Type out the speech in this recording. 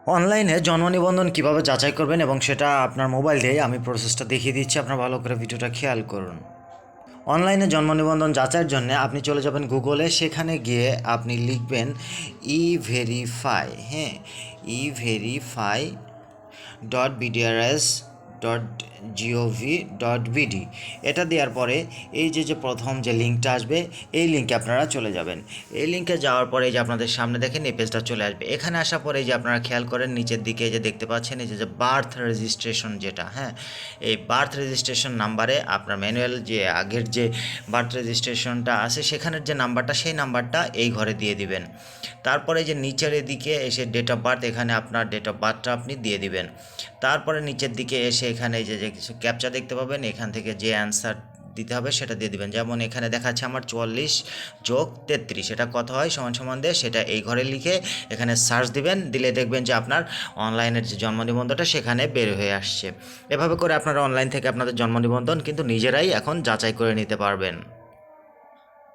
অনলাইনে জন্ম নিবন্ধন কীভাবে যাচাই করবেন এবং সেটা আপনার মোবাইল দিয়ে আমি প্রসেসটা দেখিয়ে দিচ্ছি, আপনার ভালো করে ভিডিওটা খেয়াল করুন। অনলাইনে জন্ম নিবন্ধন যাচাইয়ের জন্য আপনি চলে যাবেন গুগলে, সেখানে গিয়ে আপনি লিখবেন ই ভেরিফাই, হ্যাঁ, ই ভেরিফাই .bdrs.gov.bd। এটা দেওয়ার পরে এই যে প্রথম যে লিঙ্কটা আসবে, এই লিঙ্কে আপনারা চলে যাবেন। এই লিঙ্কে যাওয়ার পরে যে আপনাদের সামনে দেখেন এই পেজটা চলে আসবে। এখানে আসার পরে যে আপনারা খেয়াল করেন নিচের দিকে যে দেখতে পাচ্ছেন এই যে বার্থ রেজিস্ট্রেশন, যেটা, হ্যাঁ, এই বার্থ রেজিস্ট্রেশন নাম্বারে আপনার ম্যানুয়াল যে আগের যে বার্থ রেজিস্ট্রেশনটা আছে সেখানের যে নাম্বারটা, সেই নাম্বারটা এই ঘরে দিয়ে দিবেন। তারপরে যে নিচের দিকে এসে ডেট অফ বার্থ, এখানে আপনার ডেট অফ বার্থটা আপনি দিয়ে দিবেন। তারপরে নিচের দিকে এসে এখানে যে কিছু ক্যাপচা দেখতে পাবেন, এখান থেকে যে অ্যান্সার দিতে হবে সেটা দিয়ে দিবেন। যেমন এখানে দেখাচ্ছে আমার 44 যোগ 33, এটা কত হয় সমান সমান দিয়ে সেটা এই ঘরে লিখে এখানে সার্চ দিবেন। দিলে দেখবেন যে আপনার অনলাইনের যে জন্ম নিবন্ধনটা সেখানে বের হয়ে আসছে। এভাবে করে আপনারা অনলাইন থেকে আপনাদের জন্ম নিবন্ধন কিন্তু নিজেরাই এখন যাচাই করে নিতে পারবেন।